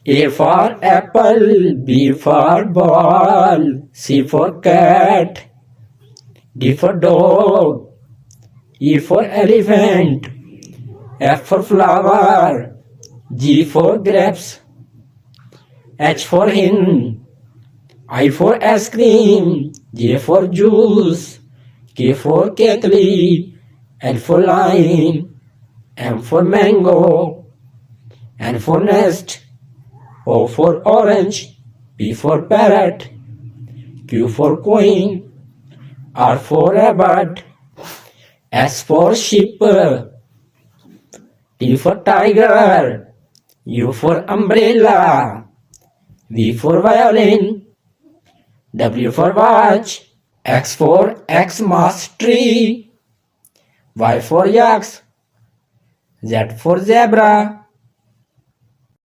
A for apple, B for ball, C for cat, D for dog, E for elephant, F for flower, G for grapes, H for hen, I for ice cream, J for juice, K for Kathleen, L for lion, M for mango, N for nest, O for orange, P for parrot, Q for queen, R for rabbit, S for sheep, T for tiger, U for umbrella, V for violin, W for watch, X for Xmas tree, Y for yaks, Z for zebra,